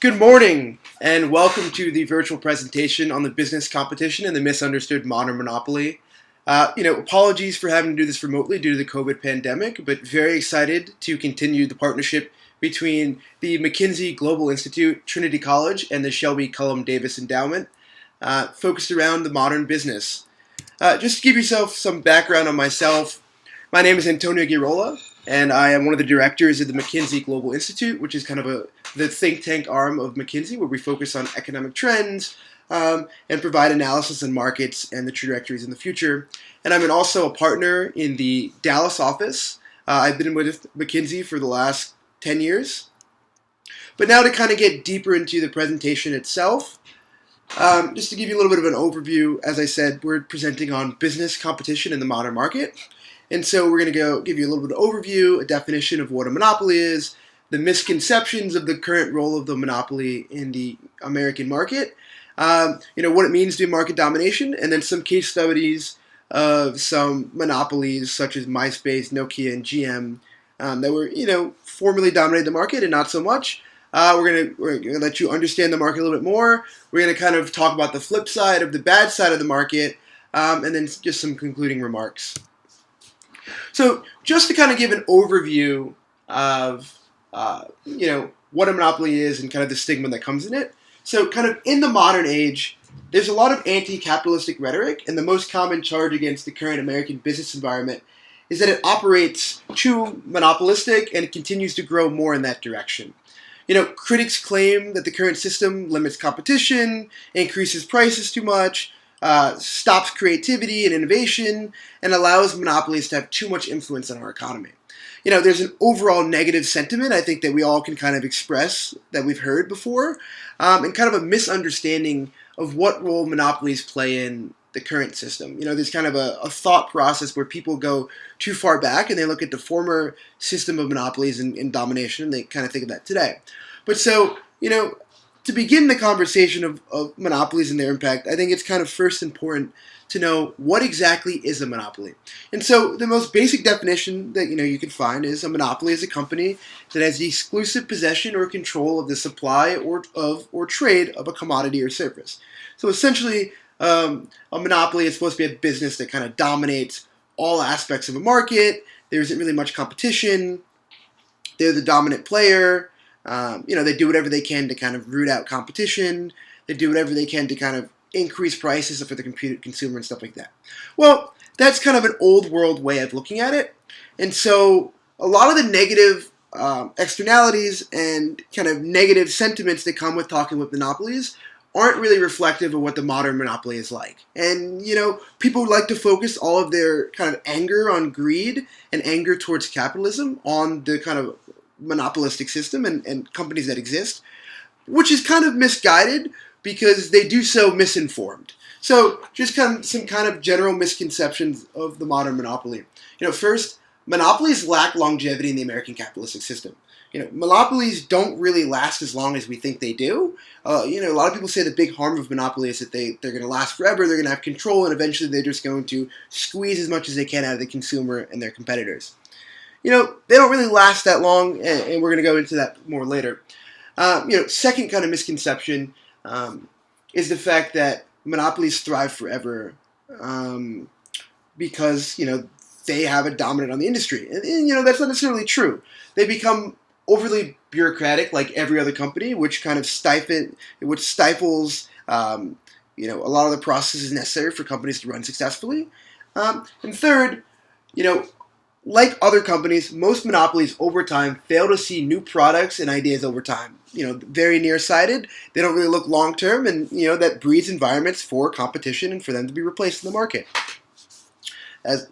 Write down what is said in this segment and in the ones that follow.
Good morning, and welcome to the virtual presentation on the business competition and the misunderstood modern monopoly. Apologies for having to do this remotely due to the COVID pandemic, but very excited to continue the partnership between the McKinsey Global Institute, Trinity College, and the Shelby Cullom Davis Endowment, focused around the modern business. Just to give yourself some background on myself, my name is Antonio Girola, and I am one of the directors of the McKinsey Global Institute, which is kind of the think tank arm of McKinsey, where we focus on economic trends and provide analysis on markets and the trajectories in the future. And I'm also a partner in the Dallas office. I've been with McKinsey for the last 10 years. But now to kind of get deeper into the presentation itself, just to give you a little bit of an overview, as I said, we're presenting on business competition in the modern market. And so we're going to give you a little bit of overview, a definition of what a monopoly is, the misconceptions of the current role of the monopoly in the American market, what it means to be market domination, and then some case studies of some monopolies such as MySpace, Nokia, and GM that were, formerly dominated the market and not so much. We're gonna let you understand the market a little bit more. We're gonna kind of talk about the flip side of the bad side of the market, and then just some concluding remarks. So just to kind of give an overview of, what a monopoly is and kind of the stigma that comes in it. So kind of in the modern age, there's a lot of anti-capitalistic rhetoric, and the most common charge against the current American business environment is that it operates too monopolistic and it continues to grow more in that direction. Critics claim that the current system limits competition, increases prices too much, stops creativity and innovation, and allows monopolies to have too much influence on our economy. There's an overall negative sentiment I think that we all can kind of express that we've heard before, and kind of a misunderstanding of what role monopolies play in the current system. There's kind of a thought process where people go too far back and they look at the former system of monopolies and domination, and they kind of think of that today. But so, to begin the conversation of monopolies and their impact, I think it's kind of first important to know what exactly is a monopoly. And so the most basic definition that you can find is a monopoly is a company that has the exclusive possession or control of the supply or trade of a commodity or service. So essentially, a monopoly is supposed to be a business that kind of dominates all aspects of a market. There isn't really much competition. They're the dominant player. They do whatever they can to kind of root out competition. They do whatever they can to kind of increase prices for the consumer and stuff like that. Well, that's kind of an old world way of looking at it. And so a lot of the negative externalities and kind of negative sentiments that come with talking with monopolies aren't really reflective of what the modern monopoly is like. And, people like to focus all of their kind of anger on greed and anger towards capitalism on the kind of monopolistic system and companies that exist, which is kind of misguided because they do so misinformed. So just some kind of general misconceptions of the modern monopoly. First, monopolies lack longevity in the American capitalistic system. Monopolies don't really last as long as we think they do. A lot of people say the big harm of monopoly is that they're going to last forever, they're going to have control, and eventually they're just going to squeeze as much as they can out of the consumer and their competitors. They don't really last that long, and we're going to go into that more later. Second kind of misconception is the fact that monopolies thrive forever because, they have a dominant on the industry. And that's not necessarily true. They become overly bureaucratic like every other company, which kind of stifles, a lot of the processes necessary for companies to run successfully. And third, like other companies, most monopolies over time fail to see new products and ideas over time. Very nearsighted. They don't really look long term, and that breeds environments for competition and for them to be replaced in the market. As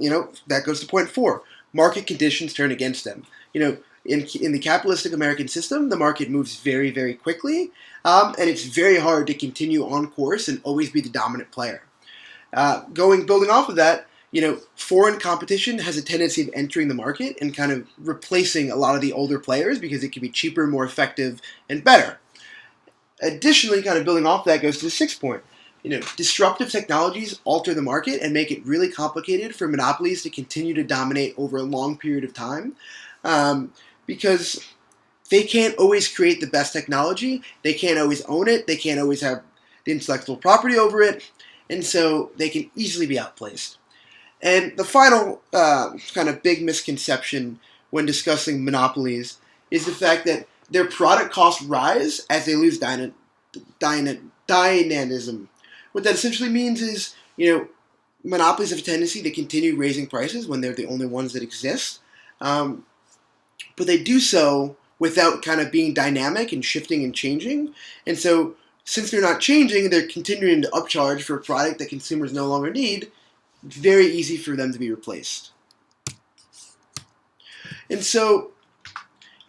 that goes to point 4. Market conditions turn against them. In the capitalistic American system, the market moves very, very quickly, and it's very hard to continue on course and always be the dominant player. Building off of that, foreign competition has a tendency of entering the market and kind of replacing a lot of the older players because it can be cheaper, more effective, and better. Additionally, kind of building off that goes to the 6th point. Disruptive technologies alter the market and make it really complicated for monopolies to continue to dominate over a long period of time because they can't always create the best technology. They can't always own it. They can't always have the intellectual property over it. And so they can easily be outplaced. And the final kind of big misconception when discussing monopolies is the fact that their product costs rise as they lose dynamism. What that essentially means is, monopolies have a tendency to continue raising prices when they're the only ones that exist. But they do so without kind of being dynamic and shifting and changing. And so since they're not changing, they're continuing to upcharge for a product that consumers no longer need. It's very easy for them to be replaced. And so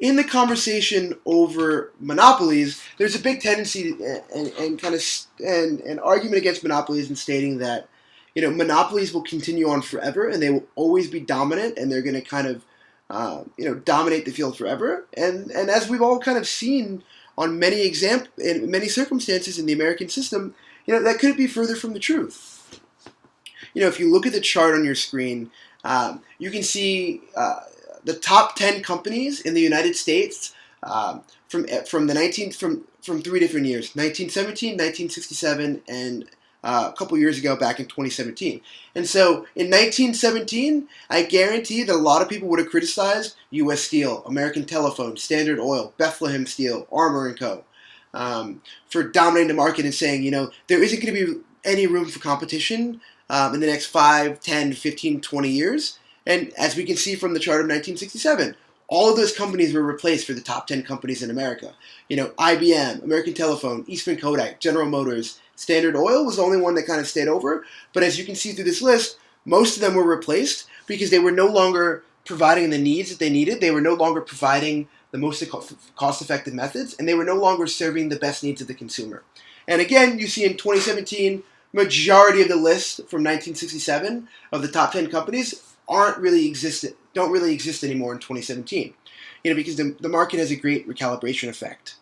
in the conversation over monopolies, there's a big tendency and an argument against monopolies in stating that monopolies will continue on forever and they will always be dominant and they're going to kind of dominate the field forever. And as we've all kind of seen on many in many circumstances in the American system, that couldn't be further from the truth. If you look at the chart on your screen, you can see the top 10 companies in the United States from 3 different years: 1917, 1967, and a couple years ago, back in 2017. And so in 1917, I guarantee that a lot of people would have criticized U.S. Steel, American Telephone, Standard Oil, Bethlehem Steel, Armor & Co. For dominating the market and saying, there isn't going to be any room for competition in the next 5, 10, 15, 20 years. And as we can see from the chart of 1967, all of those companies were replaced for the top 10 companies in America. IBM, American Telephone, Eastman Kodak, General Motors, Standard Oil was the only one that kind of stayed over. But as you can see through this list, most of them were replaced because they were no longer providing the needs that they needed. They were no longer providing the most cost-effective methods, and they were no longer serving the best needs of the consumer. And again, you see in 2017, majority of the list from 1967 of the top 10 companies don't really exist anymore in 2017, because the market has a great recalibration effect.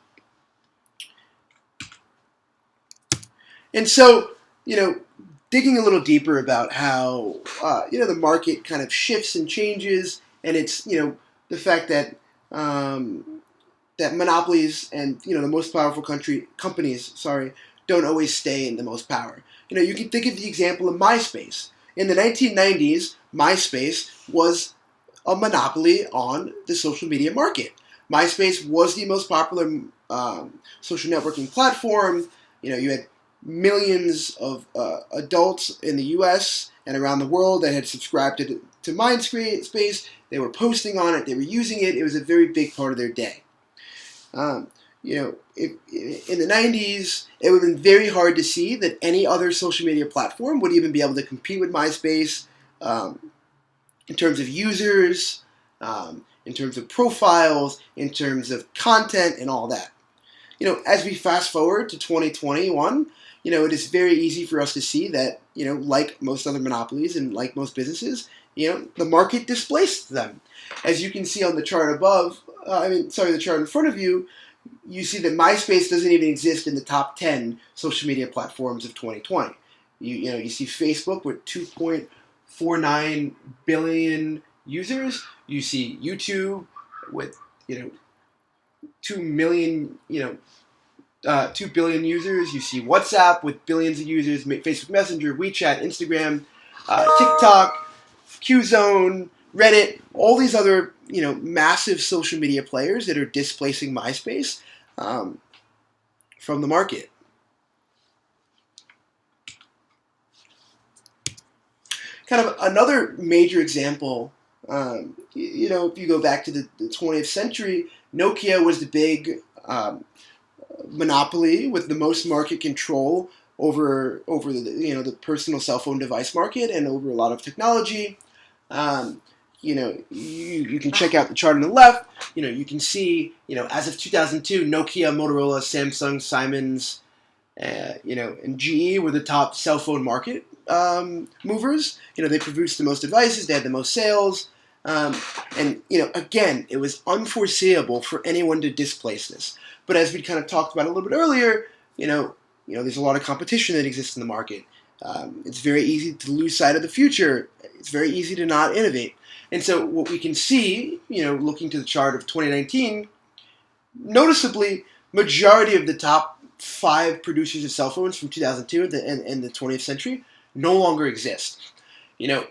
And so, digging a little deeper about how, the market kind of shifts and changes, and it's, the fact that that monopolies and, the most powerful companies, don't always stay in the most power. You can think of the example of MySpace. In the 1990s, MySpace was a monopoly on the social media market. MySpace was the most popular social networking platform. You had millions of adults in the U.S. and around the world that had subscribed to MySpace. They were posting on it. They were using it. It was a very big part of their day. In the 90s, it would have been very hard to see that any other social media platform would even be able to compete with MySpace in terms of users, in terms of profiles, in terms of content, and all that. As we fast forward to 2021, it is very easy for us to see that, like most other monopolies and like most businesses, the market displaced them. As you can see on the chart above, the chart in front of you, you see that MySpace doesn't even exist in the top 10 social media platforms of 2020. You see Facebook with 2.49 billion users. You see YouTube with 2 billion users. You see WhatsApp with billions of users, Facebook Messenger, WeChat, Instagram, TikTok, Qzone, Reddit, all these other massive social media players that are displacing MySpace from the market. Kind of another major example, if you go back to the 20th century, Nokia was the big monopoly with the most market control over the personal cell phone device market and over a lot of technology. You can check out the chart on the left. You can see, as of 2002, Nokia, Motorola, Samsung, Siemens, and GE were the top cell phone market movers. They produced the most devices, they had the most sales, and again, it was unforeseeable for anyone to displace this. But as we kind of talked about a little bit earlier, there's a lot of competition that exists in the market. It's very easy to lose sight of the future. It's very easy to not innovate. And so what we can see, looking to the chart of 2019, Noticeably, majority of the top 5 producers of cell phones from 2002 and the 20th century no longer exist. You know,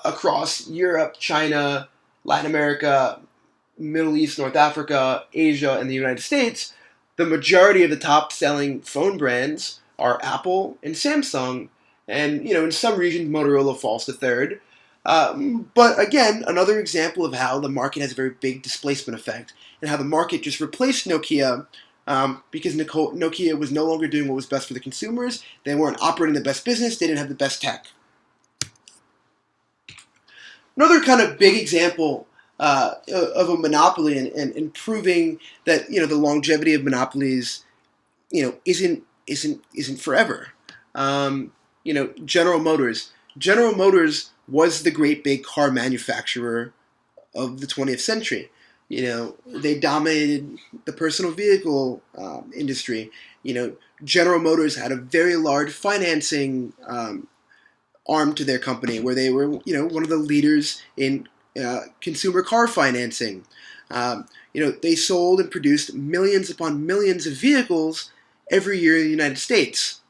across Europe, China, Latin America, Middle East, North Africa, Asia, and the United States, the majority of the top selling phone brands are Apple and Samsung, and in some regions Motorola falls to third. But again, another example of how the market has a very big displacement effect, and how the market just replaced Nokia because Nokia was no longer doing what was best for the consumers. They weren't operating the best business. They didn't have the best tech. Another kind of big example of a monopoly and proving that the longevity of monopolies isn't forever. General Motors. General Motors was the great big car manufacturer of the 20th century. They dominated the personal vehicle industry. General Motors had a very large financing arm to their company, where they were, one of the leaders in consumer car financing. They sold and produced millions upon millions of vehicles every year in the United States.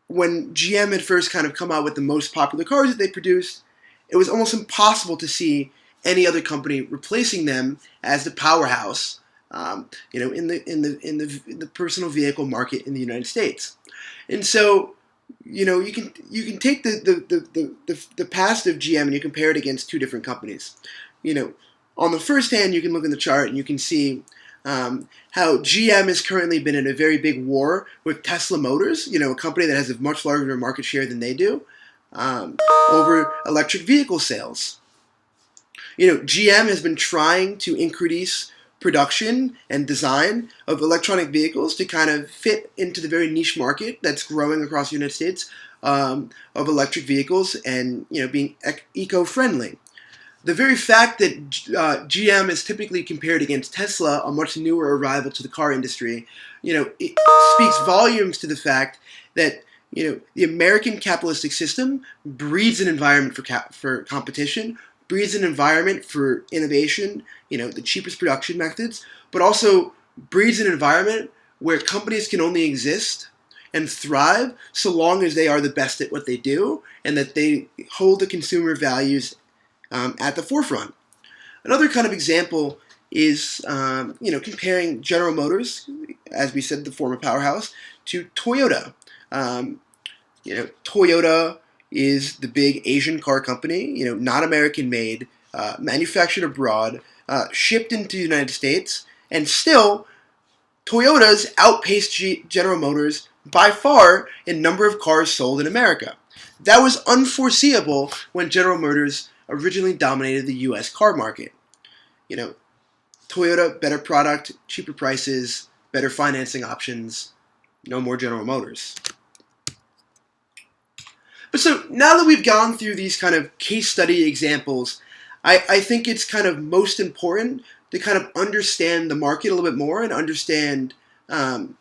When GM had first kind of come out with the most popular cars that they produced, it was almost impossible to see any other company replacing them as the powerhouse, in the personal vehicle market in the United States. And so, you can take the past of GM and you compare it against 2 different companies. On the first hand, you can look in the chart and you can see how GM has currently been in a very big war with Tesla Motors, a company that has a much larger market share than they do, over electric vehicle sales. GM has been trying to increase production and design of electronic vehicles to kind of fit into the very niche market that's growing across the United States of electric vehicles and being eco-friendly. The very fact that GM is typically compared against Tesla, a much newer arrival to the car industry, it speaks volumes to the fact that the American capitalistic system breeds an environment for competition, breeds an environment for innovation, the cheapest production methods, but also breeds an environment where companies can only exist and thrive so long as they are the best at what they do and that they hold the consumer values at the forefront. Another kind of example is comparing General Motors, as we said, the former powerhouse, to Toyota. Toyota is the big Asian car company, not American made, manufactured abroad, shipped into the United States, and still Toyota's outpaced General Motors by far in number of cars sold in America. That was unforeseeable when General Motors originally dominated the U.S. car market. Toyota, better product, cheaper prices, better financing options, no more General Motors. But so now that we've gone through these kind of case study examples, I think it's kind of most important to kind of understand the market a little bit more and understand, the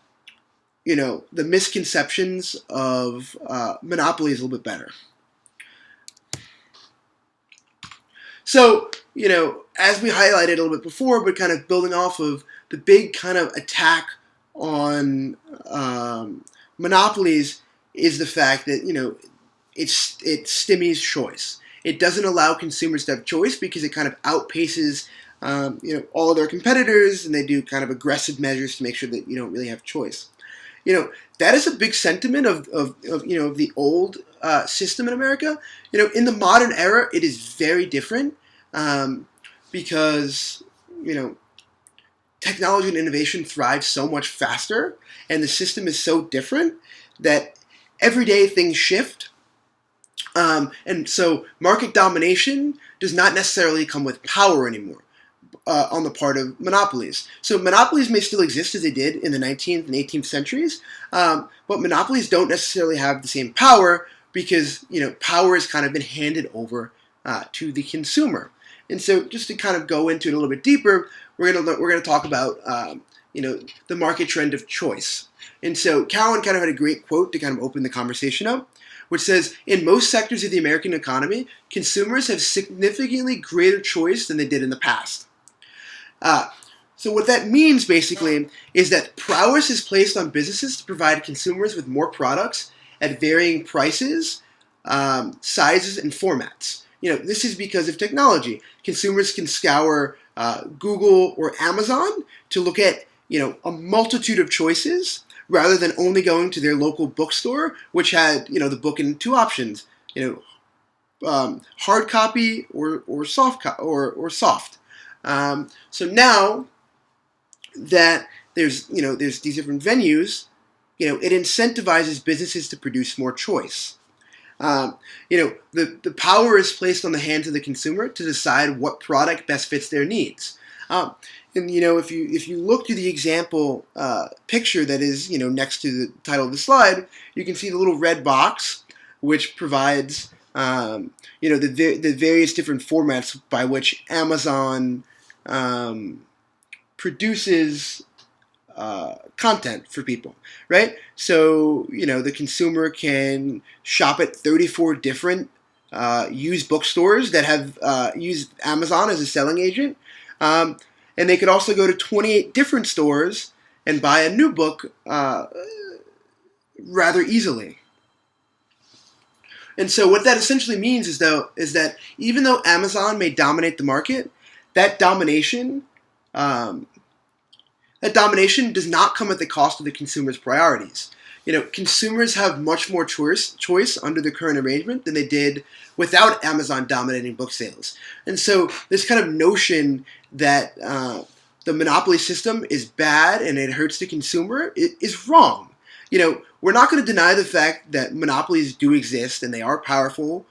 misconceptions of monopolies a little bit better. So, as we highlighted a little bit before, but kind of building off of the big kind of attack on monopolies is the fact that, it stymies choice. It doesn't allow consumers to have choice because it kind of outpaces, all of their competitors, and they do kind of aggressive measures to make sure that you don't really have choice. That is a big sentiment of the old system in America. In the modern era, it is very different because, technology and innovation thrive so much faster, and the system is so different that every day things shift. And so market domination does not necessarily come with power anymore on the part of monopolies. So monopolies may still exist as they did in the 19th and 18th centuries, but monopolies don't necessarily have the same power because, power has kind of been handed over to the consumer. And so just to kind of go into it a little bit deeper, we're gonna talk about the market trend of choice. And so Cowan kind of had a great quote to kind of open the conversation up, which says, in most sectors of the American economy, consumers have significantly greater choice than they did in the past. So what that means basically is that prowess is placed on businesses to provide consumers with more products at varying prices, sizes, and formats. This is because of technology. Consumers can scour Google or Amazon to look at a multitude of choices rather than only going to their local bookstore, which had the book in two options, hard copy or soft. So now that there's these different venues, it incentivizes businesses to produce more choice. The power is placed on the hands of the consumer to decide what product best fits their needs. And if you look to the example picture that is next to the title of the slide, you can see the little red box, which provides the various different formats by which Amazon produces content for people, right? So the consumer can shop at 34 different used bookstores that have used Amazon as a selling agent. And they could also go to 28 different stores and buy a new book rather easily. And so what that essentially means is that even though Amazon may dominate the market, that domination does not come at the cost of the consumer's priorities. Consumers have much more choice under the current arrangement than they did without Amazon dominating book sales. And so this kind of notion that the monopoly system is bad and it hurts the consumer is wrong. We're not going to deny the fact that monopolies do exist and they are powerful,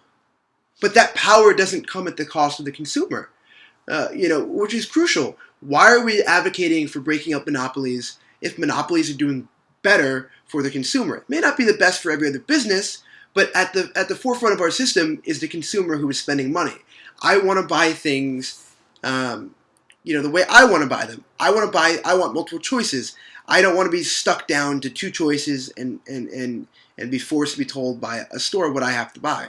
but that power doesn't come at the cost of the consumer, which is crucial. Why are we advocating for breaking up monopolies if monopolies are doing better for the consumer? It may not be the best for every other business, but at the forefront of our system is the consumer who is spending money. I want to buy things the way I want to buy them. I want multiple choices. I don't want to be stuck down to two choices and be forced to be told by a store what I have to buy.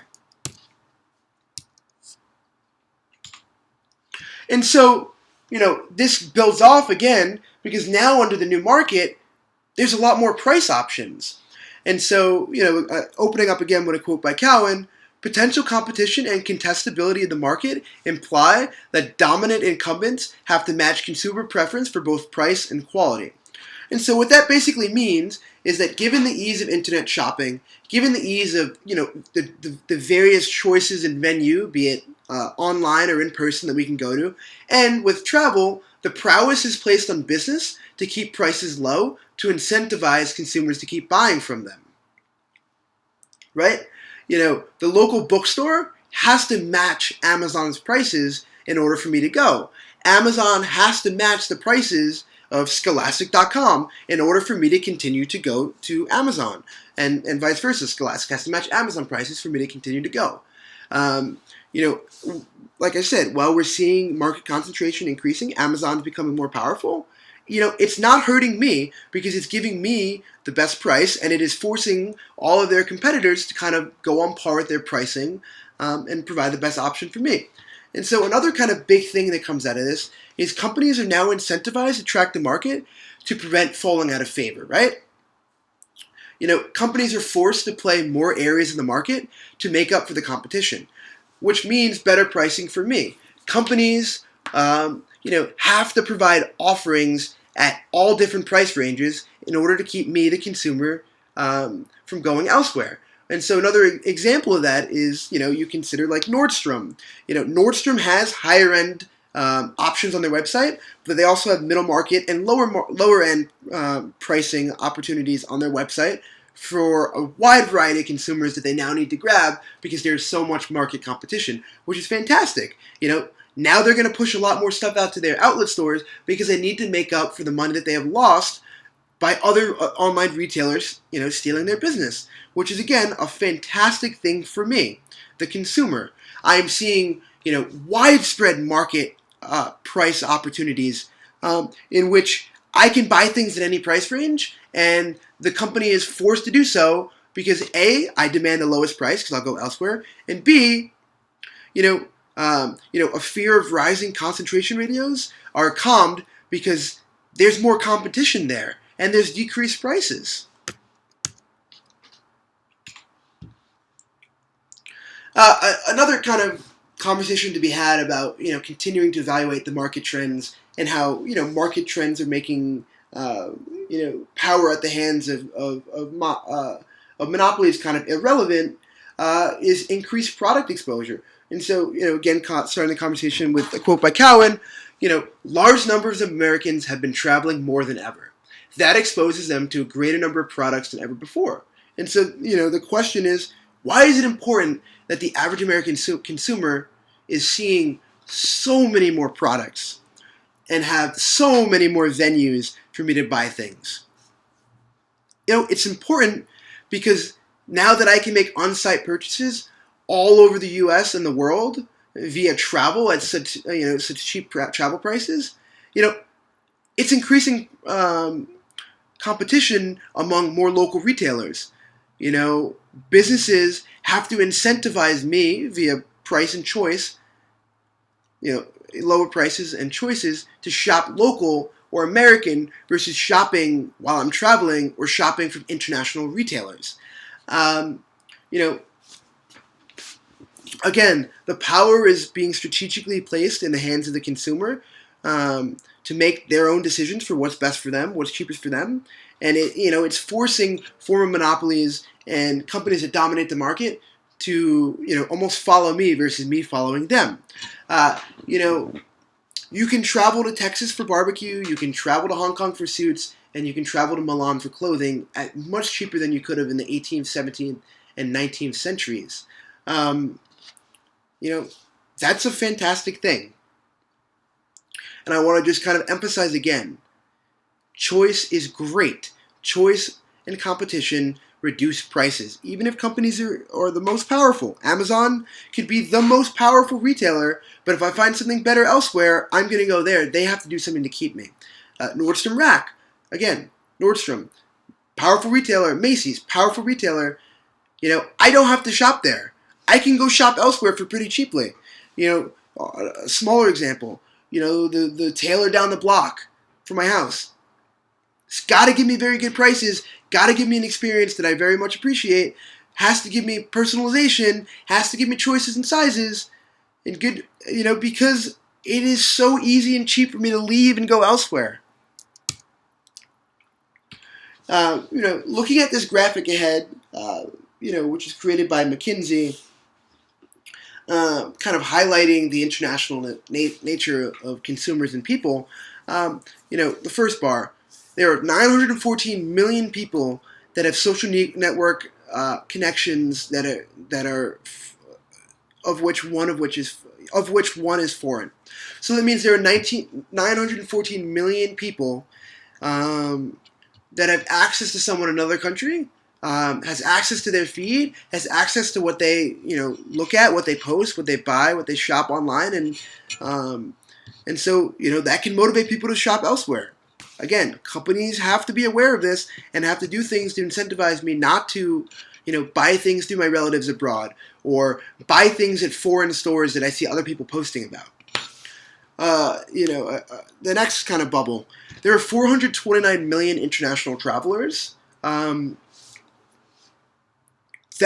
And so, this builds off again because now under the new market, there's a lot more price options. And so, opening up again with a quote by Cowan, potential competition and contestability of the market imply that dominant incumbents have to match consumer preference for both price and quality. And so what that basically means is that given the ease of internet shopping, given the ease of the various choices and venue, be it online or in person that we can go to, and with travel, the prowess is placed on business to keep prices low to incentivize consumers to keep buying from them. Right? The local bookstore has to match Amazon's prices in order for me to go. Amazon has to match the prices of Scholastic.com in order for me to continue to go to Amazon, and vice versa. Scholastic has to match Amazon prices for me to continue to go. Like I said, while we're seeing market concentration increasing, Amazon's becoming more powerful. It's not hurting me because it's giving me the best price, and it is forcing all of their competitors to kind of go on par with their pricing and provide the best option for me. And so another kind of big thing that comes out of this is companies are now incentivized to track the market to prevent falling out of favor, right? Companies are forced to play more areas of the market to make up for the competition, which means better pricing for me. Companies, have to provide offerings at all different price ranges in order to keep me, the consumer, from going elsewhere. And so another example of that is, you consider like Nordstrom. Nordstrom has higher end options on their website, but they also have middle market and lower end pricing opportunities on their website for a wide variety of consumers that they now need to grab because there's so much market competition, which is fantastic. Now they're going to push a lot more stuff out to their outlet stores because they need to make up for the money that they have lost by other online retailers, stealing their business, which is, again, a fantastic thing for me, the consumer. I'm seeing, widespread market price opportunities in which I can buy things at any price range, and the company is forced to do so because A, I demand the lowest price because I'll go elsewhere, and B, a fear of rising concentration ratios are calmed because there's more competition there and there's decreased prices. Another kind of conversation to be had about continuing to evaluate the market trends and how market trends are making power at the hands of monopolies kind of irrelevant is increased product exposure. And so again, starting the conversation with a quote by Cowan, large numbers of Americans have been traveling more than ever. That exposes them to a greater number of products than ever before. And so the question is, why is it important that the average American consumer is seeing so many more products and have so many more venues for me to buy things? It's important because now that I can make on-site purchases all over the U.S. and the world via travel at such cheap travel prices, it's increasing competition among more local retailers. Businesses have to incentivize me via price and choice, lower prices and choices to shop local or American versus shopping while I'm traveling or shopping from international retailers. Again, the power is being strategically placed in the hands of the consumer to make their own decisions for what's best for them, what's cheapest for them, and it's forcing former monopolies and companies that dominate the market to almost follow me versus me following them. You can travel to Texas for barbecue, you can travel to Hong Kong for suits, and you can travel to Milan for clothing at much cheaper than you could have in the 18th, 17th, and 19th centuries. That's a fantastic thing. And I want to just kind of emphasize again, choice is great. Choice and competition reduce prices, even if companies are the most powerful. Amazon could be the most powerful retailer, but if I find something better elsewhere, I'm going to go there. They have to do something to keep me. Nordstrom Rack, again, Nordstrom, powerful retailer. Macy's, powerful retailer. I don't have to shop there. I can go shop elsewhere for pretty cheaply. A smaller example, the tailor down the block from my house. It's got to give me very good prices, got to give me an experience that I very much appreciate, has to give me personalization, has to give me choices and sizes, and good, because it is so easy and cheap for me to leave and go elsewhere. Looking at this graphic ahead, which is created by McKinsey, kind of highlighting the international nature of consumers and people. The first bar, there are 914 million people that have social network connections that are of which one is foreign. So that means there are 914 million people that have access to someone in another country, has access to their feed, has access to what they look at, what they post, what they buy, what they shop online, and so that can motivate people to shop elsewhere. Again, companies have to be aware of this and have to do things to incentivize me not to buy things through my relatives abroad or buy things at foreign stores that I see other people posting about. The next kind of bubble, there are 429 million international travelers. That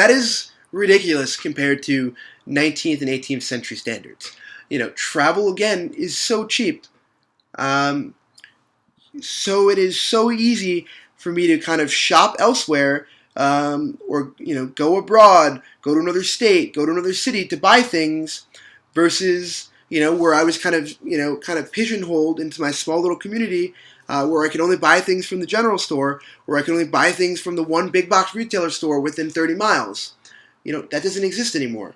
is ridiculous compared to 19th and 18th century standards. Travel, again, is so cheap. So it is so easy for me to kind of shop elsewhere or go abroad, go to another state, go to another city to buy things versus where I was kind of pigeonholed into my small little community where I could only buy things from the general store, or I could only buy things from the one big box retailer store within 30 miles. That doesn't exist anymore.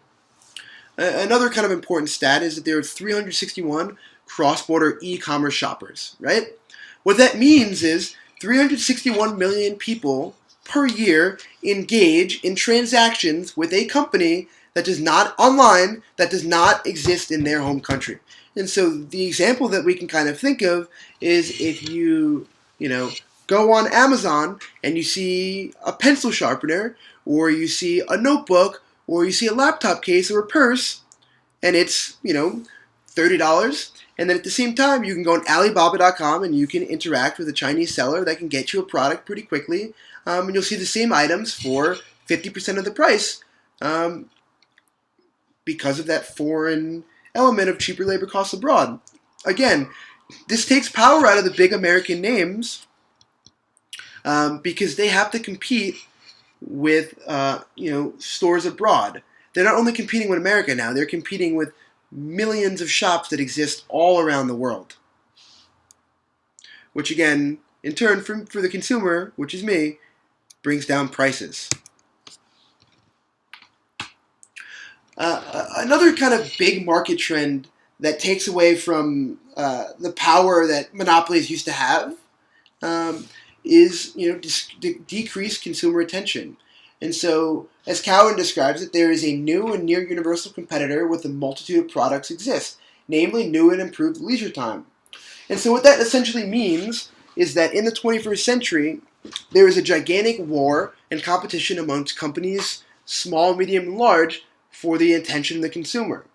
Another kind of important stat is that there are 361 cross-border e-commerce shoppers, right? What that means is 361 million people per year engage in transactions with a company that does not online, that does not exist in their home country. And so the example that we can kind of think of is if you go on Amazon and you see a pencil sharpener, or you see a notebook, or you see a laptop case or a purse, and it's, $30. And then at the same time, you can go on Alibaba.com and you can interact with a Chinese seller that can get you a product pretty quickly. And you'll see the same items for 50% of the price because of that foreign element of cheaper labor costs abroad. Again, this takes power out of the big American names because they have to compete with stores abroad. They're not only competing with America now; they're competing with millions of shops that exist all around the world. Which again, in turn, for the consumer, which is me, brings down prices. Another kind of big market trend that takes away from the power that monopolies used to have is decreased consumer attention. And so, as Cowan describes it, there is a new and near universal competitor with a multitude of products exist, namely new and improved leisure time. And so what that essentially means is that in the 21st century, there is a gigantic war and competition amongst companies, small, medium, and large, for the attention of the consumer.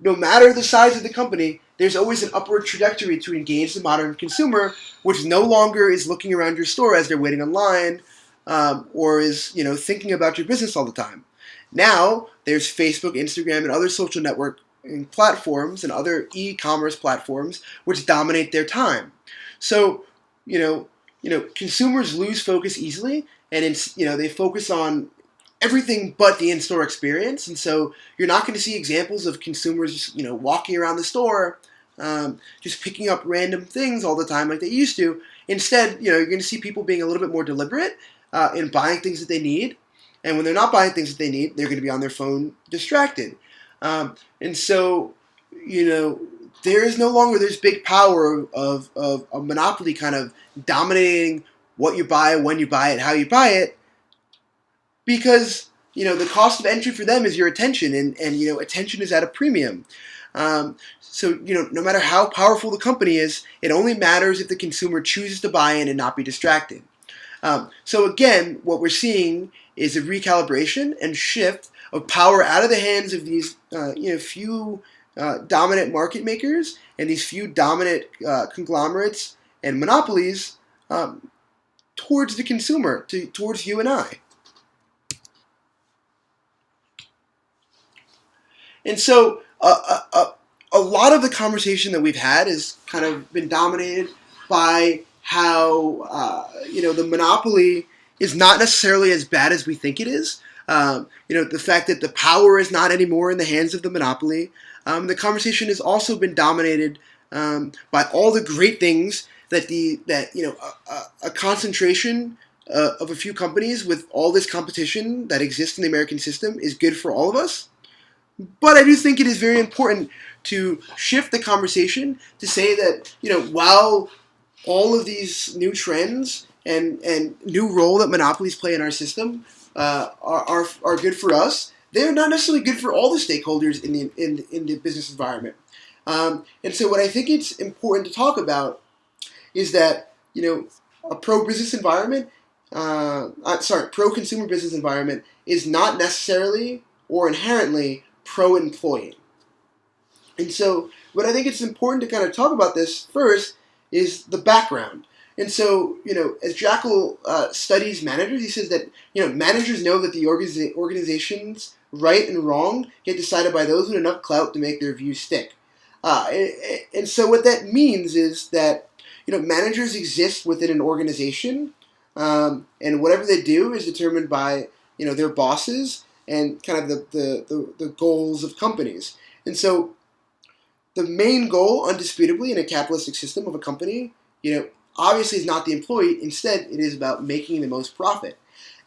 No matter the size of the company, there's always an upward trajectory to engage the modern consumer, which no longer is looking around your store as they're waiting online, or is thinking about your business all the time. Now there's Facebook, Instagram, and other social network platforms and other e-commerce platforms which dominate their time. So consumers lose focus easily, and they focus on everything but the in-store experience. And so you're not going to see examples of consumers, walking around the store, just picking up random things all the time like they used to. Instead, you're going to see people being a little bit more deliberate in buying things that they need. And when they're not buying things that they need, they're going to be on their phone distracted. And so, there is no longer this big power of a monopoly kind of dominating what you buy, when you buy it, how you buy it, because the cost of entry for them is your attention, and attention is at a premium. So no matter how powerful the company is, it only matters if the consumer chooses to buy in and not be distracted. So again, what we're seeing is a recalibration and shift of power out of the hands of these few dominant market makers and these few dominant conglomerates and monopolies towards the consumer, towards you and I. And so a lot of the conversation that we've had has kind of been dominated by how the monopoly is not necessarily as bad as we think it is. The fact that the power is not anymore in the hands of the monopoly. The conversation has also been dominated by all the great things that a concentration of a few companies with all this competition that exists in the American system is good for all of us. But I do think it is very important to shift the conversation to say that, while all of these new trends and new role that monopolies play in our system are good for us, they're not necessarily good for all the stakeholders in the business environment. And so what I think it's important to talk about is that, a pro-business environment, pro-consumer business environment is not necessarily or inherently pro-employee. And so what I think it's important to kind of talk about this first is the background. And so, as Jackal studies managers, he says that, managers know that the organization's right and wrong get decided by those with enough clout to make their views stick. And so what that means is that, managers exist within an organization, and whatever they do is determined by, their bosses and kind of the goals of companies. And so the main goal, undisputably, in a capitalistic system of a company, obviously is not the employee. Instead, it is about making the most profit.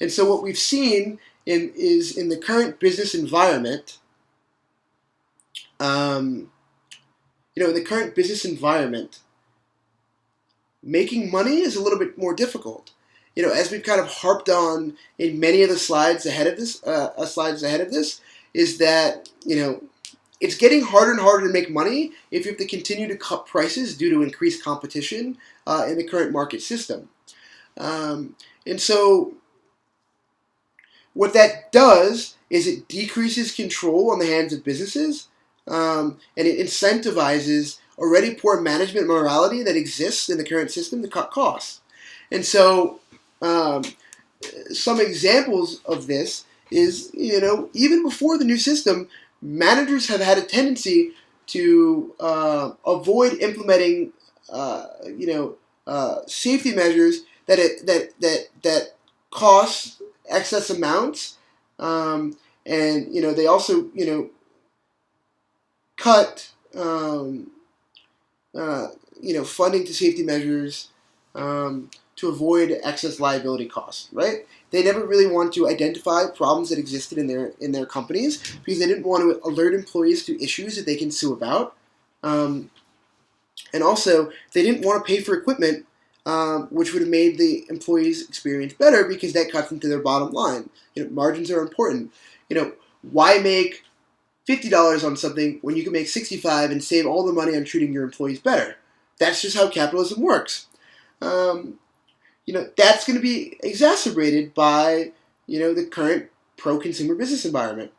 And so what we've seen is in the current business environment, making money is a little bit more difficult. As we've kind of harped on in many of the slides ahead of this, is that, it's getting harder and harder to make money if you have to continue to cut prices due to increased competition in the current market system. And so what that does is it decreases control on the hands of businesses, and it incentivizes already poor management morality that exists in the current system to cut costs. And so, some examples of this is, even before the new system, managers have had a tendency to avoid implementing, safety measures that cost excess amounts, and they also cut funding to safety measures to avoid excess liability costs. Right? They never really want to identify problems that existed in their companies because they didn't want to alert employees to issues that they can sue about. And also, they didn't want to pay for equipment, which would have made the employees' experience better because that cuts into their bottom line. Margins are important. Why make $50 on something when you can make $65 and save all the money on treating your employees better? That's just how capitalism works. That's going to be exacerbated by the current pro-consumer business environment.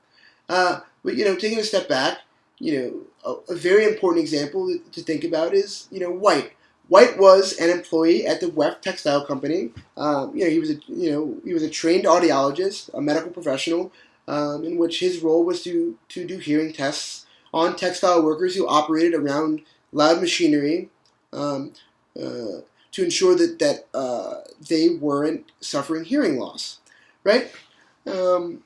But taking a step back, a very important example to think about is White. White was an employee at the Weft textile company. He was a trained audiologist, a medical professional, in which his role was to do hearing tests on textile workers who operated around loud machinery to ensure that they weren't suffering hearing loss. Right? That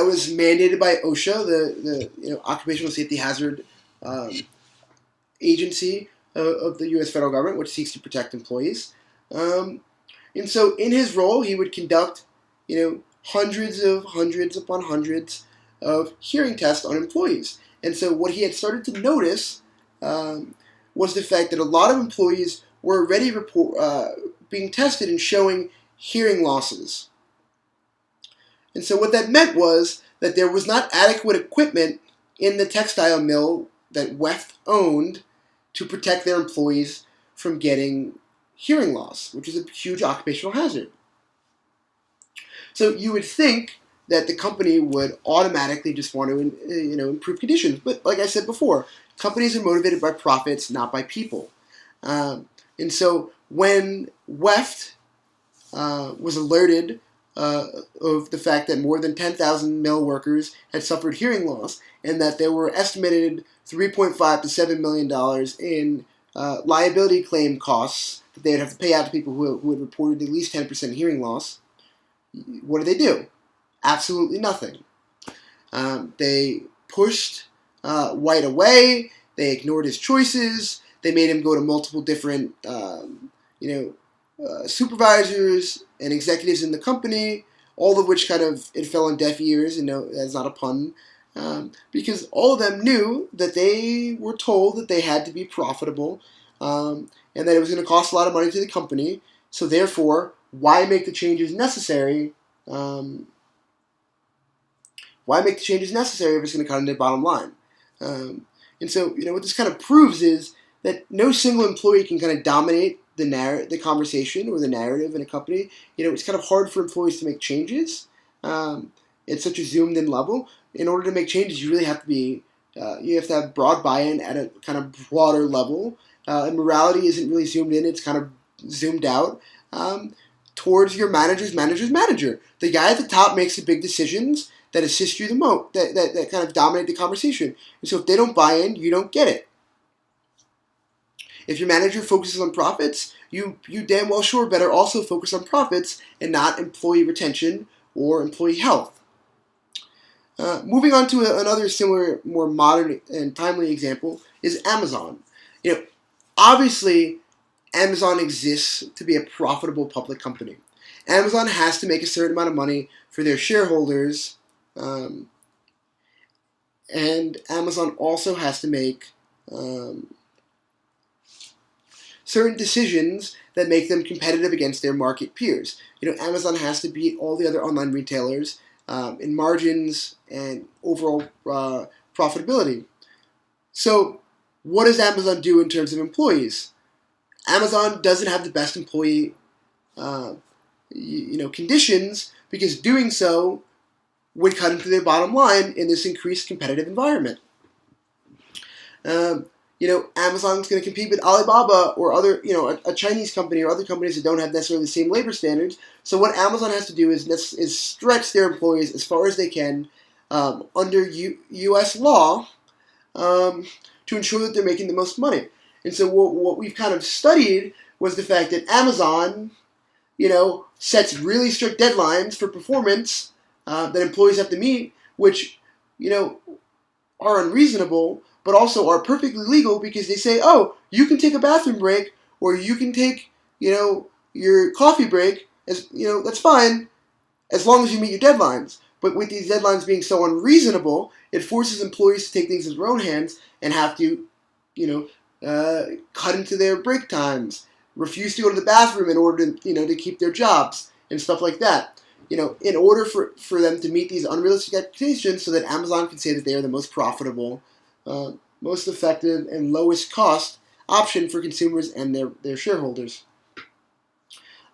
was mandated by OSHA, the Occupational Safety Hazard Agency of the U.S. federal government, which seeks to protect employees. And so, in his role, he would conduct, hundreds upon hundreds of hearing tests on employees. And so, what he had started to notice was the fact that a lot of employees were already being tested and showing hearing losses. And so what that meant was that there was not adequate equipment in the textile mill that Weft owned to protect their employees from getting hearing loss, which is a huge occupational hazard. So you would think that the company would automatically just want to improve conditions. But like I said before, companies are motivated by profits, not by people. And so when Weft was alerted of the fact that more than 10,000 mill workers had suffered hearing loss, and that there were estimated $3.5 to $7 million in liability claim costs that they would have to pay out to people who had reported at least 10% hearing loss. What did they do? Absolutely nothing. They pushed White away. They ignored his choices. They made him go to multiple different supervisors and executives in the company, all of which it fell on deaf ears, that's not a pun, because all of them knew that they were told that they had to be profitable, and that it was going to cost a lot of money to the company, so therefore, why make the changes necessary? Why make the changes necessary if it's going to cut into the bottom line? And so, what this kind of proves is that no single employee can kind of dominate the conversation or the narrative in a company. It's kind of hard for employees to make changes at such a zoomed-in level. In order to make changes, you really have to be, you have to have broad buy-in at a kind of broader level. And morality isn't really zoomed in; it's kind of zoomed out towards your manager's manager. The guy at the top makes the big decisions that assist you the most, that kind of dominate the conversation. And so, if they don't buy in, you don't get it. If your manager focuses on profits, you damn well sure better also focus on profits and not employee retention or employee health. Moving on to another similar, more modern and timely example is Amazon. Obviously, Amazon exists to be a profitable public company. Amazon has to make a certain amount of money for their shareholders, and Amazon also has to make certain decisions that make them competitive against their market peers. Amazon has to beat all the other online retailers in margins and overall profitability. So, what does Amazon do in terms of employees? Amazon doesn't have the best employee conditions, because doing so would cut into their bottom line in this increased competitive environment. Amazon's going to compete with Alibaba or other, a Chinese company or other companies that don't have necessarily the same labor standards. So what Amazon has to do is stretch their employees as far as they can under U.S. law to ensure that they're making the most money. And so what we've kind of studied was the fact that Amazon, sets really strict deadlines for performance that employees have to meet, which, are unreasonable, but also are perfectly legal because they say, oh, you can take a bathroom break or you can take, your coffee break, that's fine as long as you meet your deadlines. But with these deadlines being so unreasonable, it forces employees to take things in their own hands and have to, cut into their break times, refuse to go to the bathroom in order to, to keep their jobs and stuff like that. In order for them to meet these unrealistic expectations so that Amazon can say that they are the most profitable, most effective, and lowest cost option for consumers and their shareholders.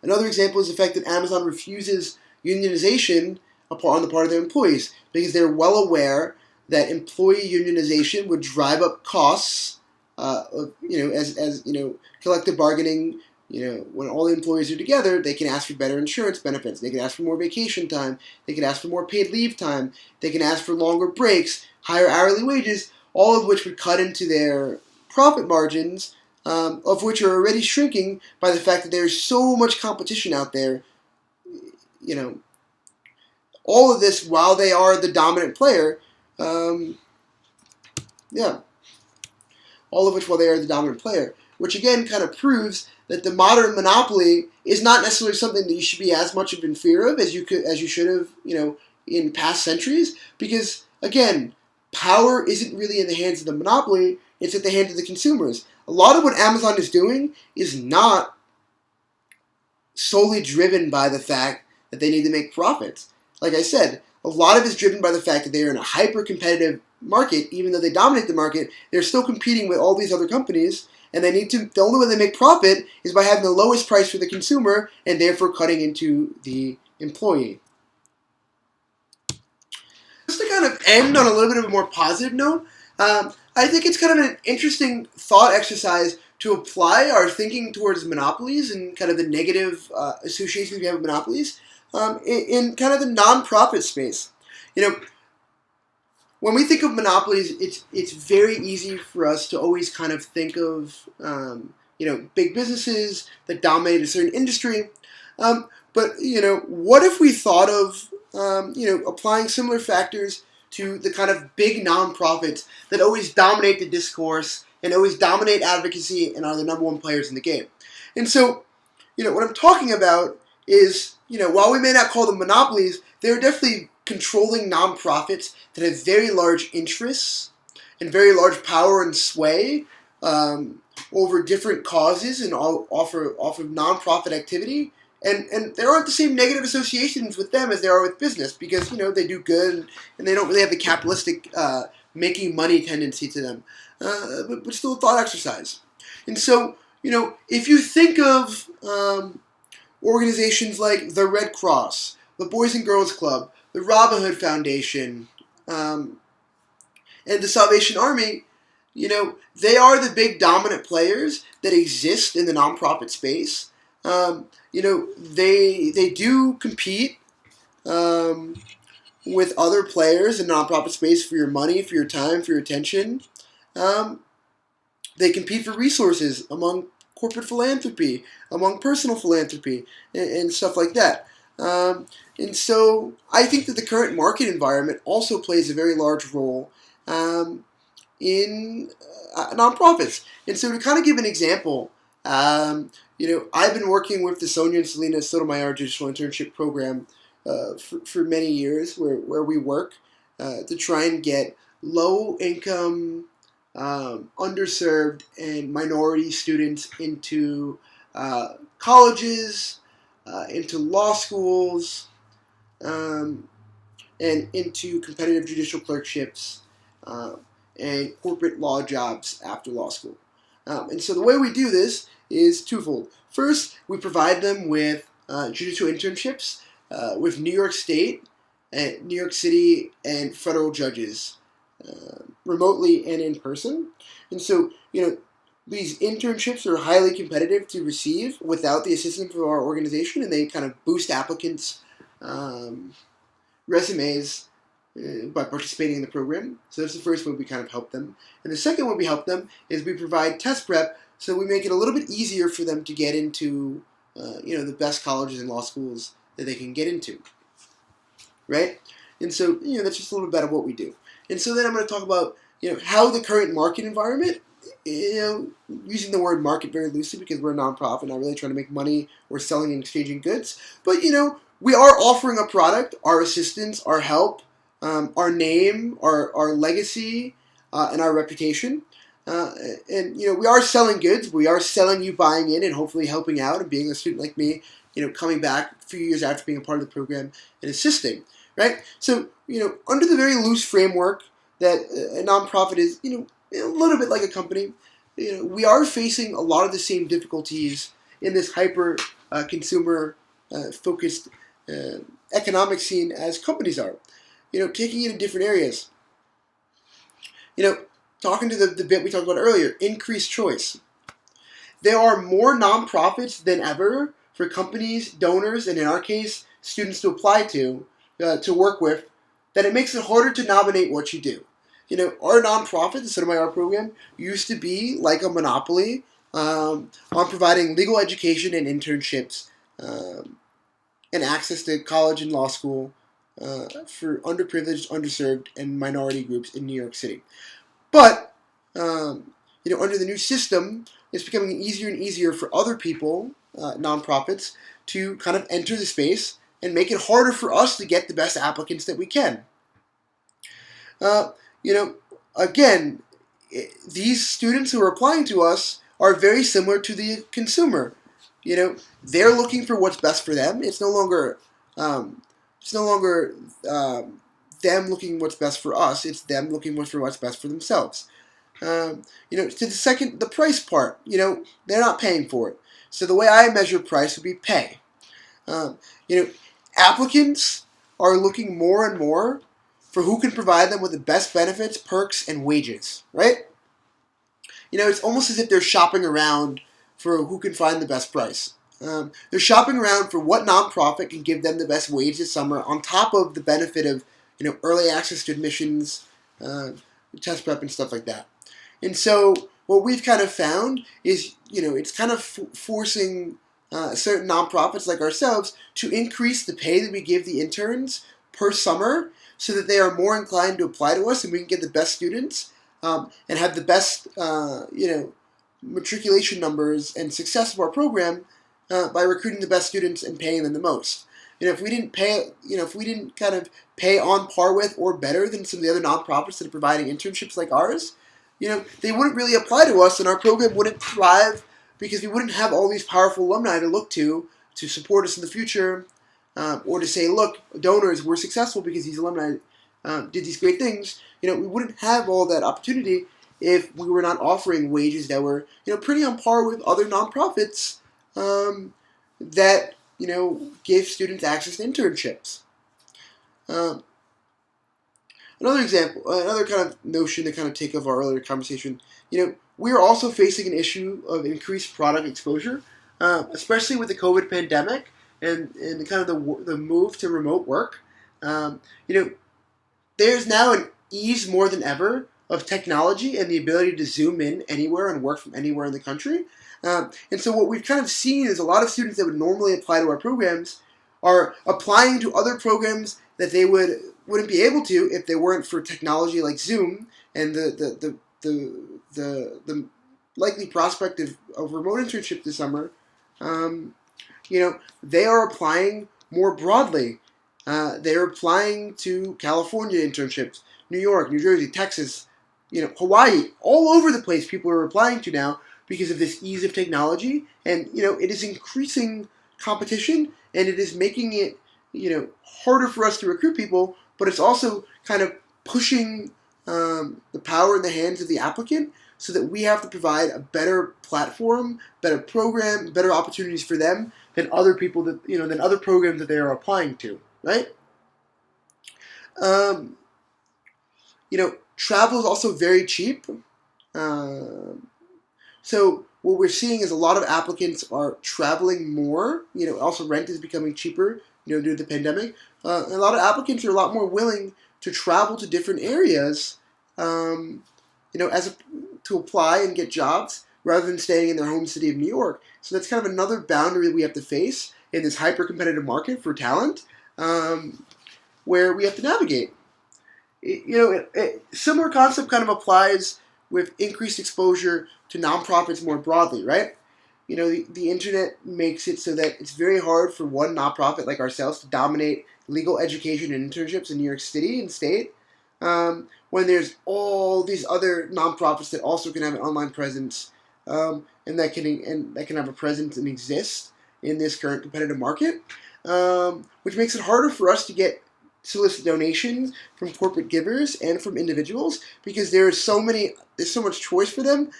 Another example is the fact that Amazon refuses unionization on the part of their employees because they're well aware that employee unionization would drive up costs, as collective bargaining. When all the employees are together, they can ask for better insurance benefits. They can ask for more vacation time. They can ask for more paid leave time. They can ask for longer breaks, higher hourly wages, all of which would cut into their profit margins, of which are already shrinking by the fact that there's so much competition out there. All of this while they are the dominant player. All of which while they are the dominant player, which again kind of proves that the modern monopoly is not necessarily something that you should be as much in fear of as you should have, in past centuries. Because again, power isn't really in the hands of the monopoly; it's at the hands of the consumers. A lot of what Amazon is doing is not solely driven by the fact that they need to make profits. Like I said, a lot of it is driven by the fact that they are in a hyper-competitive market. Even though they dominate the market, they're still competing with all these other companies. And the only way they make profit is by having the lowest price for the consumer and therefore cutting into the employee. Just to kind of end on a little bit of a more positive note, I think it's kind of an interesting thought exercise to apply our thinking towards monopolies and kind of the negative associations we have with monopolies in kind of the non-profit space. When we think of monopolies, it's very easy for us to always kind of think of big businesses that dominate a certain industry. But what if we thought of applying similar factors to the kind of big nonprofits that always dominate the discourse and always dominate advocacy and are the number one players in the game? And so, what I'm talking about is, while we may not call them monopolies, they're definitely controlling nonprofits that have very large interests and very large power and sway over different causes and off of nonprofit activity. And there aren't the same negative associations with them as there are with business because, they do good and they don't really have the capitalistic making money tendency to them. But still a thought exercise. And so, if you think of organizations like the Red Cross, the Boys and Girls Club, the Robin Hood Foundation, and the Salvation Army, they are the big dominant players that exist in the nonprofit space. They do compete with other players in the nonprofit space for your money, for your time, for your attention. They compete for resources among corporate philanthropy, among personal philanthropy, and stuff like that. And so I think that the current market environment also plays a very large role in nonprofits. And so to kind of give an example, I've been working with the Sonia and Selena Sotomayor Digital Internship Program for many years where we work to try and get low-income, underserved, and minority students into colleges, into law schools, and into competitive judicial clerkships and corporate law jobs after law school. And so the way we do this is twofold. First, we provide them with judicial internships with New York State New York City and federal judges, remotely and in person. And so, these internships are highly competitive to receive without the assistance of our organization, and they kind of boost applicants' resumes by participating in the program. So that's the first way we kind of help them. And the second way we help them is we provide test prep, so we make it a little bit easier for them to get into the best colleges and law schools that they can get into, right? And so that's just a little bit of what we do. And so then I'm going to talk about how the current market environment, using the word market very loosely because we're a nonprofit, not really trying to make money or selling and exchanging goods, but we are offering a product, our assistance, our help, our name, our legacy, and our reputation. And we are selling goods. We are selling you buying in and hopefully helping out and being a student like me, coming back a few years after being a part of the program and assisting, right? So, under the very loose framework that a nonprofit is, a little bit like a company, we are facing a lot of the same difficulties in this hyper consumer focused economic scene as companies are. Taking it in different areas. Talking to the bit we talked about earlier, increased choice. There are more nonprofits than ever for companies, donors, and in our case, students to apply to work with, that it makes it harder to nominate what you do. Our nonprofit, the Sotomayor program, used to be like a monopoly on providing legal education and internships and access to college and law school for underprivileged, underserved, and minority groups in New York City. But, under the new system, it's becoming easier and easier for other people, nonprofits, to kind of enter the space and make it harder for us to get the best applicants that we can. Again, these students who are applying to us are very similar to the consumer. They're looking for what's best for them. It's no longer them looking what's best for us. It's them looking for what's best for themselves. To the price part, they're not paying for it. So the way I measure price would be pay. Applicants are looking more and more for who can provide them with the best benefits, perks, and wages, right? It's almost as if they're shopping around for who can find the best price. They're shopping around for what nonprofit can give them the best wage this summer on top of the benefit of, early access to admissions, test prep, and stuff like that. And so what we've kind of found is, it's kind of forcing certain nonprofits like ourselves to increase the pay that we give the interns per summer so that they are more inclined to apply to us and we can get the best students and have the best, matriculation numbers and success of our program by recruiting the best students and paying them the most. If we didn't kind of pay on par with or better than some of the other nonprofits that are providing internships like ours, they wouldn't really apply to us and our program wouldn't thrive because we wouldn't have all these powerful alumni to look to support us in the future or to say, look, donors, we're successful because these alumni did these great things. We wouldn't have all that opportunity if we were not offering wages that were, pretty on par with other nonprofits that, give students access to internships. Another example, another kind of notion to kind of take of our earlier conversation, we are also facing an issue of increased product exposure, especially with the COVID pandemic and kind of the move to remote work. There's now an ease more than ever of technology and the ability to zoom in anywhere and work from anywhere in the country. And so what we've kind of seen is a lot of students that would normally apply to our programs are applying to other programs that they wouldn't be able to if they weren't for technology like Zoom and the likely prospect of remote internship this summer. They are applying more broadly. They're applying to California internships, New York, New Jersey, Texas, Hawaii, all over the place people are applying to now because of this ease of technology. And, it is increasing competition and it is making it, harder for us to recruit people, but it's also kind of pushing the power in the hands of the applicant so that we have to provide a better platform, better program, better opportunities for them than other people than other programs that they are applying to, right? Um, Travel is also very cheap. Um, so what we're seeing is a lot of applicants are traveling more. Also rent is becoming cheaper. Due to the pandemic, a lot of applicants are a lot more willing to travel to different areas. Um, as to apply and get jobs rather than staying in their home city of New York. So that's kind of another boundary we have to face in this hyper competitive market for talent, where we have to navigate. Similar concept kind of applies with increased exposure to nonprofits more broadly, right? The internet makes it so that it's very hard for one nonprofit like ourselves to dominate legal education and internships in New York City and state, when there's all these other nonprofits that also can have an online presence, and that can have a presence and exist in this current competitive market, which makes it harder for us to solicit donations from corporate givers and from individuals because there's so much choice for them.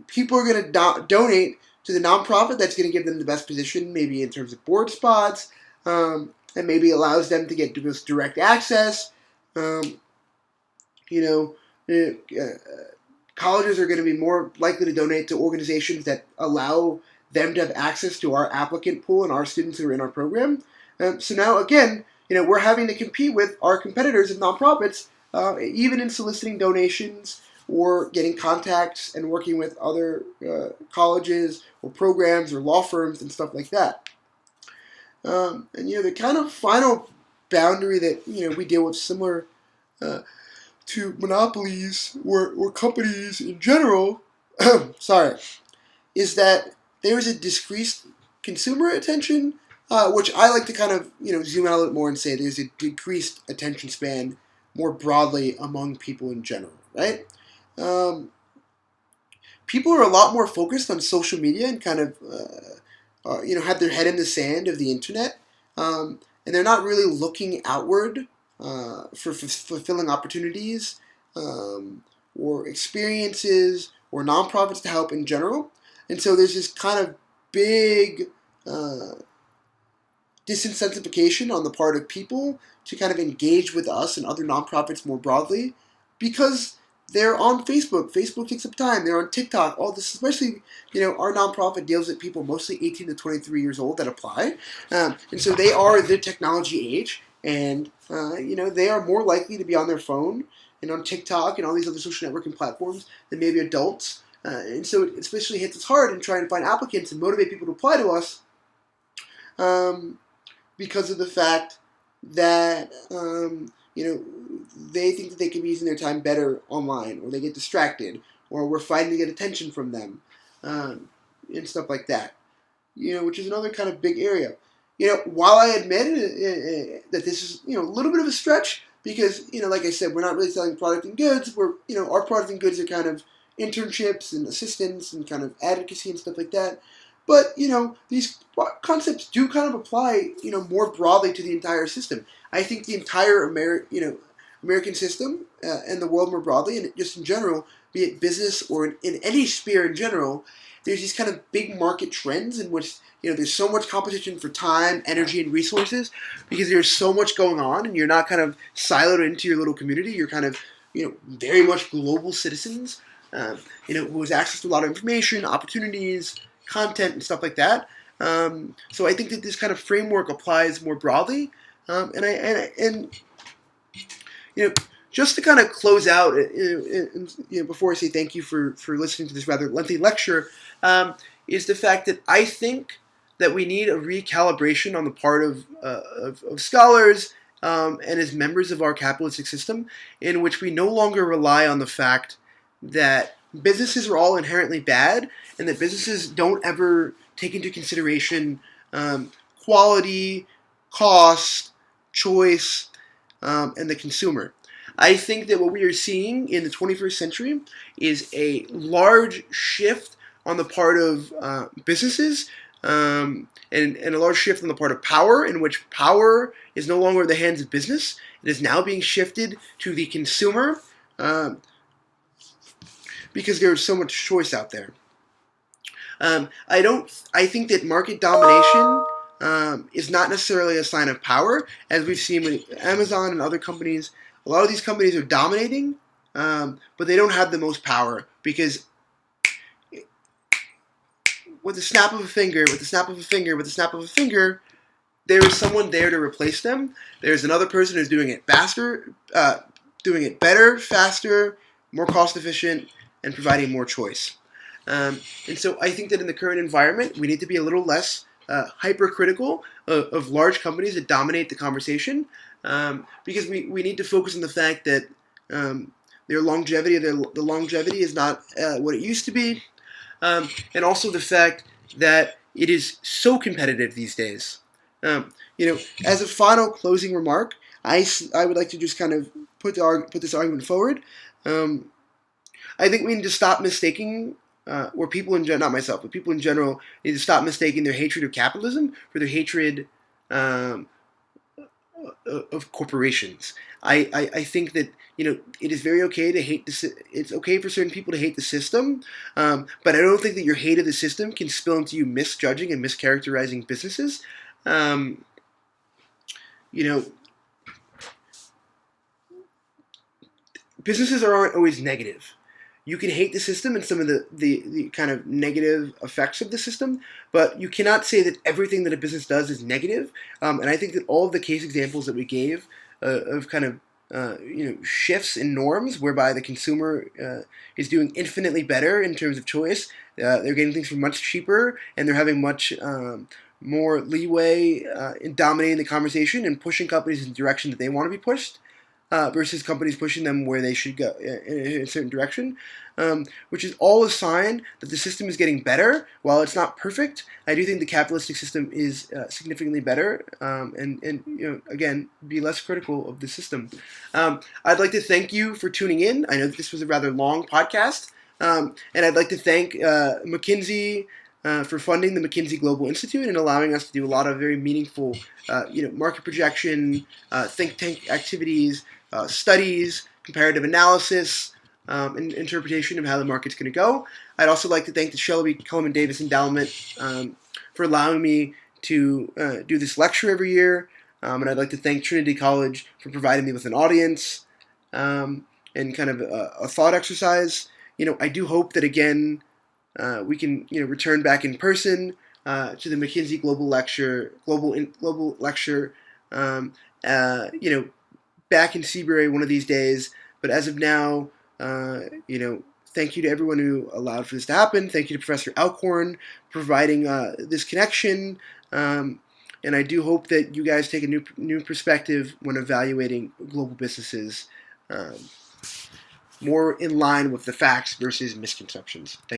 People are going to donate to the nonprofit that's going to give them the best position, maybe in terms of board spots, and maybe allows them to get this direct access. Um, you know, Colleges are going to be more likely to donate to organizations that allow them to have access to our applicant pool and our students who are in our program. So now, again, we're having to compete with our competitors and nonprofits, even in soliciting donations or getting contacts and working with other colleges or programs or law firms and stuff like that. The kind of final boundary that we deal with similar to monopolies or companies in general, sorry, is that there is a decreased consumer attention, which I like to kind of zoom out a little more and say there's a decreased attention span more broadly among people in general, right? Um, People are a lot more focused on social media and kind of have their head in the sand of the internet, and they're not really looking outward for fulfilling opportunities, or experiences or nonprofits to help in general. And so there's this kind of big uh, disincentivization on the part of people to kind of engage with us and other nonprofits more broadly because they're on Facebook. Facebook takes up time. They're on TikTok. All this, especially, our nonprofit deals with people mostly 18 to 23 years old that apply. And so they are the technology age. And, they are more likely to be on their phone and on TikTok and all these other social networking platforms than maybe adults. And so it especially hits us hard in trying to find applicants and motivate people to apply to us, because of the fact that, they think that they can be using their time better online, or they get distracted, or we're fighting to get attention from them, and stuff like that. Which is another kind of big area. While I admit that this is, a little bit of a stretch, because, like I said, we're not really selling product and goods. Our product and goods are kind of internships and assistance and kind of advocacy and stuff like that. But, these concepts do kind of apply, more broadly to the entire system. I think the entire American system, and the world more broadly, and just in general, be it business or in any sphere in general, there's these kind of big market trends in which there's so much competition for time, energy, and resources because there's so much going on, and you're not kind of siloed into your little community. You're kind of very much global citizens, who has access to a lot of information, opportunities, content, and stuff like that. So I think that this kind of framework applies more broadly, and just to kind of close out, before I say thank you for listening to this rather lengthy lecture, is the fact that I think that we need a recalibration on the part of scholars, and as members of our capitalistic system, in which we no longer rely on the fact that businesses are all inherently bad, and that businesses don't ever take into consideration quality, cost, choice, and the consumer. I think that what we are seeing in the 21st century is a large shift on the part of businesses, and a large shift on the part of power, in which power is no longer in the hands of business. It is now being shifted to the consumer, because there's so much choice out there. I think that market domination is not necessarily a sign of power, as we've seen with Amazon and other companies. A lot of these companies are dominating, but they don't have the most power because with the snap of a finger, there is someone there to replace them. There's another person who's doing it faster, doing it better, faster, more cost efficient, and providing more choice. And so I think that in the current environment, we need to be a little less hypercritical of large companies that dominate the conversation, because we need to focus on the fact that their longevity, the longevity is not what it used to be, and also the fact that it is so competitive these days. As a final closing remark, I would like to just kind of put this argument forward. I think we need to stop mistaking, or people in general, not myself, but people in general need to stop mistaking their hatred of capitalism for their hatred of corporations. I think that it is very okay to hate it's okay for certain people to hate the system, but I don't think that your hate of the system can spill into you misjudging and mischaracterizing businesses. Businesses aren't always negative. You can hate the system and some of the kind of negative effects of the system, but you cannot say that everything that a business does is negative. And I think that all of the case examples that we gave of kind of shifts in norms whereby the consumer is doing infinitely better in terms of choice. They're getting things for much cheaper, and they're having much more leeway in dominating the conversation and pushing companies in the direction that they want to be pushed, versus companies pushing them where they should go in a certain direction, which is all a sign that the system is getting better. While it's not perfect, I do think the capitalistic system is significantly better, and again, be less critical of the system. I'd like to thank you for tuning in. I know that this was a rather long podcast, and I'd like to thank McKinsey for funding the McKinsey Global Institute and allowing us to do a lot of very meaningful, market projection, think tank activities, studies, comparative analysis, and interpretation of how the market's going to go. I'd also like to thank the Shelby Coleman Davis Endowment for allowing me to do this lecture every year, and I'd like to thank Trinity College for providing me with an audience and kind of a thought exercise. I do hope that again we can return back in person to the McKinsey Global Lecture, back in Seabury one of these days. But as of now, thank you to everyone who allowed for this to happen. Thank you to Professor Alcorn for providing this connection. And I do hope that you guys take a new perspective when evaluating global businesses, more in line with the facts versus misconceptions. Thank